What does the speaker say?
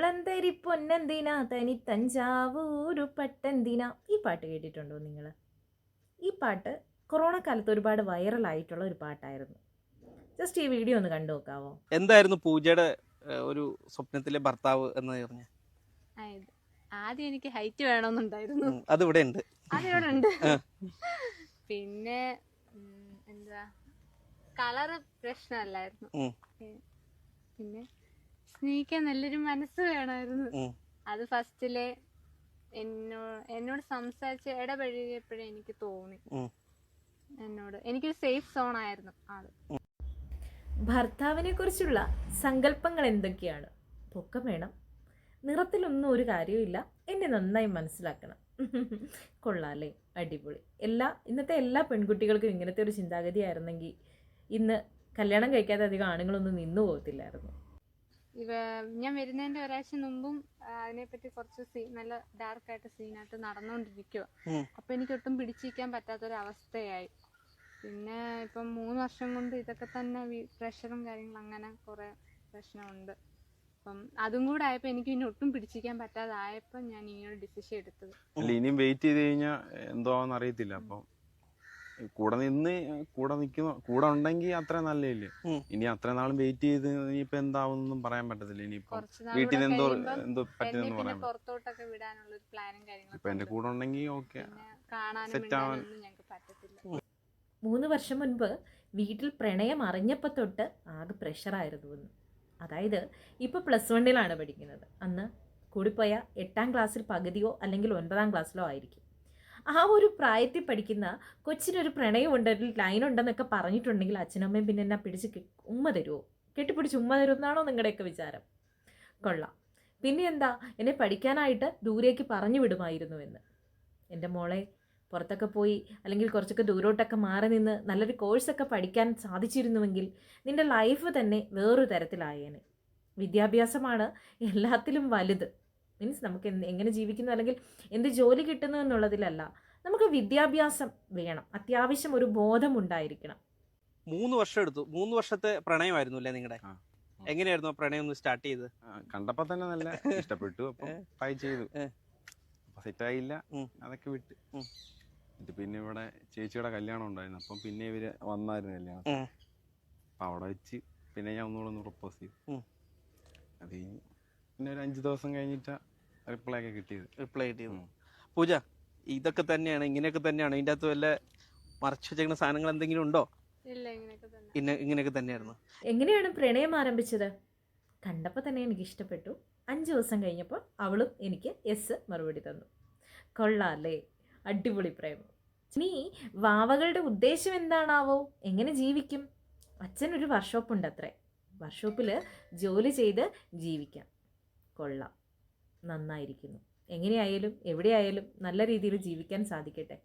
തളന്തരി പൊന്നെന്തിനാ തനി തഞ്ചാവൂരു പട്ടെന്തിനാ. ഈ പാട്ട് കേട്ടിട്ടുണ്ടോ നിങ്ങൾ? ഈ പാട്ട് കൊറോണ കാലത്ത് ഒരുപാട് വൈറലായിട്ടുള്ള ഒരു പാട്ടായിരുന്നു. ജസ്റ്റ് ഈ വീഡിയോ ഒന്ന് കണ്ടു നോക്കാവോ? എന്തായിരുന്നു പൂജയുടെ ഒരു സ്വപ്നത്തിലെ ഭർത്താവ് എന്ന് പറഞ്ഞ? ആദ്യം എനിക്ക് ഹൈറ്റ് വേണമെന്നുണ്ടായിരുന്നു. അതിവിടെ ഉണ്ട്. അതിവിടെ ഉണ്ട്. പിന്നെ എന്താ, കളറ് പ്രശ്നമല്ലായിരുന്നു. പിന്നെ സ്നേഹിക്കാൻ നല്ലൊരു മനസ്സ് വേണമായിരുന്നു. അത് ഫസ്റ്റിലെ എന്നോട് സംസാരിച്ച് ഇടപഴകിയപ്പോഴേ എനിക്ക് തോന്നി എനിക്കൊരു സേഫ് സോൺ ആയിരുന്നു ആള്. ഭർത്താവിനെ കുറിച്ചുള്ള സങ്കല്പങ്ങൾ എന്തൊക്കെയാണ്? പൊക്കം വേണം, നിറത്തിലൊന്നും ഒരു കാര്യമില്ല, എന്നെ നന്നായി മനസ്സിലാക്കണം. കൊള്ളാല്ലേ, അടിപൊളി. ഇന്നത്തെ എല്ലാ പെൺകുട്ടികൾക്കും ഇങ്ങനത്തെ ഒരു ചിന്താഗതി ആയിരുന്നെങ്കിൽ ഇന്ന് കല്യാണം കഴിക്കാതെ അധികം ആണുങ്ങളൊന്നും നിന്നു പോകത്തില്ലായിരുന്നു. ഞാൻ വരുന്നതിന്റെ ഒരാഴ്ച മുമ്പും അതിനെപ്പറ്റി കുറച്ച് നല്ല ഡാർക്കായിട്ട് സീനായിട്ട് നടന്നുകൊണ്ടിരിക്കുക. അപ്പൊ എനിക്ക് ഒട്ടും പിടിച്ചിരിക്കാൻ പറ്റാത്തൊരവസ്ഥയായി. പിന്നെ ഇപ്പം 3 വർഷം കൊണ്ട് ഇതൊക്കെ തന്നെ പ്രഷറും കാര്യങ്ങളും അങ്ങനെ കുറെ പ്രശ്നമുണ്ട്. അപ്പം അതും കൂടെ ആയപ്പോ എനിക്ക് പിന്നെ ഒട്ടും പിടിച്ചിരിക്കാൻ പറ്റാതായപ്പോ ഞാൻ ഇങ്ങനെ ഡിസിഷൻ എടുത്തത്. ഇനിയും വെയിറ്റ് ചെയ്ത് കഴിഞ്ഞാൽ എന്തോ ആണെന്ന് അറിയത്തില്ല. അപ്പം കൂടെ ഉണ്ടെങ്കിൽ അത്ര നല്ലല്ലേ. ഇനി അത്ര നാളും വെയിറ്റ് ചെയ്ത് ഇനിയിപ്പോ എന്താവുന്നൊന്നും പറയാൻ പറ്റത്തില്ല. ഇനിയിപ്പോ വീട്ടിൽ എന്തോ പറ്റുന്നെന്ന് പറയാൻ പുറത്തോട്ടൊക്കെ വിടാനുള്ള ഒരു പ്ലാനും കാര്യങ്ങളും ഇപ്പൊ എന്റെ കൂടെ ഉണ്ടെങ്കിൽ ഓക്കെ. സെറ്റ് ആവാൻ ഞങ്ങൾക്ക് പറ്റത്തില്ല. 3 വർഷം മുൻപ് വീട്ടിൽ പ്രണയം അറിഞ്ഞപ്പോൾ തൊട്ട് ആകെ പ്രഷറായിരുന്നു. അതായത് ഇപ്പോൾ +1 പഠിക്കുന്നത്. അന്ന് കൂടിപ്പോയ 8ാം ക്ലാസ്സിൽ പകുതിയോ അല്ലെങ്കിൽ 9ാം ക്ലാസ്സിലോ ആയിരിക്കും. ആ ഒരു പ്രായത്തിൽ പഠിക്കുന്ന കൊച്ചിനൊരു പ്രണയമുണ്ട്, ഒരു ലൈൻ ഉണ്ടെന്നൊക്കെ പറഞ്ഞിട്ടുണ്ടെങ്കിൽ അച്ഛനമ്മയും പിന്നെ എന്നെ പിടിച്ച് ഉമ്മ തരുമോ? കെട്ടിപ്പിടിച്ച് ഉമ്മ തരുമെന്നാണോ നിങ്ങളുടെയൊക്കെ വിചാരം? കൊള്ളാം. പിന്നെ എന്താ, എന്നെ പഠിക്കാനായിട്ട് ദൂരേക്ക് പറഞ്ഞു വിടുമായിരുന്നു എന്ന്. എൻ്റെ മോളെ പുറത്തൊക്കെ പോയി അല്ലെങ്കിൽ കുറച്ചൊക്കെ ദൂരോട്ടൊക്കെ മാറി നിന്ന് നല്ലൊരു കോഴ്സൊക്കെ പഠിക്കാൻ സാധിച്ചിരുന്നുവെങ്കിൽ നിൻ്റെ ലൈഫ് തന്നെ വേറൊരു തരത്തിലായേനെ. വിദ്യാഭ്യാസമാണ് എല്ലാത്തിലും വലുത്. മീൻസ് നമുക്ക് എങ്ങനെ ജീവിക്കുന്നു അല്ലെങ്കിൽ എന്ത് ജോലി കിട്ടുന്നു എന്നുള്ളതിലല്ല, നമുക്ക് വിദ്യാഭ്യാസം വേണം. അത്യാവശ്യം ഒരു ബോധം ഉണ്ടായിരിക്കണം. 3 വർഷം എടുത്തു. 3 വർഷത്തെ പ്രണയമായിരുന്നു അല്ലേ നിങ്ങളുടെ? എങ്ങനെയായിരുന്നു പ്രണയം ഒന്ന് സ്റ്റാർട്ട് ചെയ്ത്? കണ്ടപ്പോ തന്നെ നല്ല ഇഷ്ടപ്പെട്ടു. അപ്പം ട്രൈ ചെയ്തു, സെറ്റായില്ല, അതൊക്കെ വിട്ട്. പിന്നെ ഇവിടെ ചേച്ചിയുടെ കല്യാണം ഉണ്ടായിരുന്നു. അപ്പം പിന്നെ ഇവര് വന്നായിരുന്നു കല്യാണം. അപ്പൊ അവിടെ വെച്ച് പിന്നെ ഞാൻ ഒന്നുകൂടെ പ്രപ്പോസ് ചെയ്തു. അത് പിന്നെ ഒരു 5 ദിവസം കഴിഞ്ഞിട്ടാ റിപ്ലൈ കിട്ടിയത്. പൂജ, ഇതൊക്കെ തന്നെയാണ്, ഇങ്ങനെയൊക്കെ തന്നെയാണ്? ഇതിൻ്റെ അകത്ത് വല്ല മറച്ചു വെച്ചേക്കുന്ന സാധനങ്ങൾ എന്തെങ്കിലും ഉണ്ടോ? ഇങ്ങനെയൊക്കെ തന്നെയായിരുന്നു. എങ്ങനെയാണ് പ്രണയം ആരംഭിച്ചത്? കണ്ടപ്പോൾ തന്നെ എനിക്ക് ഇഷ്ടപ്പെട്ടു. 5 ദിവസം കഴിഞ്ഞപ്പോൾ അവളും എനിക്ക് യെസ് മറുപടി തന്നു. കൊള്ളാല്ലേ, അടിപൊളി പ്രേമം. ഇനി വാവകളുടെ ഉദ്ദേശം എന്താണാവോ? എങ്ങനെ ജീവിക്കും? അച്ഛനൊരു വർക്ക്ഷോപ്പ് ഉണ്ട് അത്രേ. വർക്ക്ഷോപ്പിൽ ജോലി ചെയ്ത് ജീവിക്കാം. കൊള്ളാം, നന്നായിരിക്കുന്നു. എങ്ങനെയായാലും എവിടെയായാലും നല്ല രീതിയിൽ ജീവിക്കാൻ സാധിക്കട്ടെ.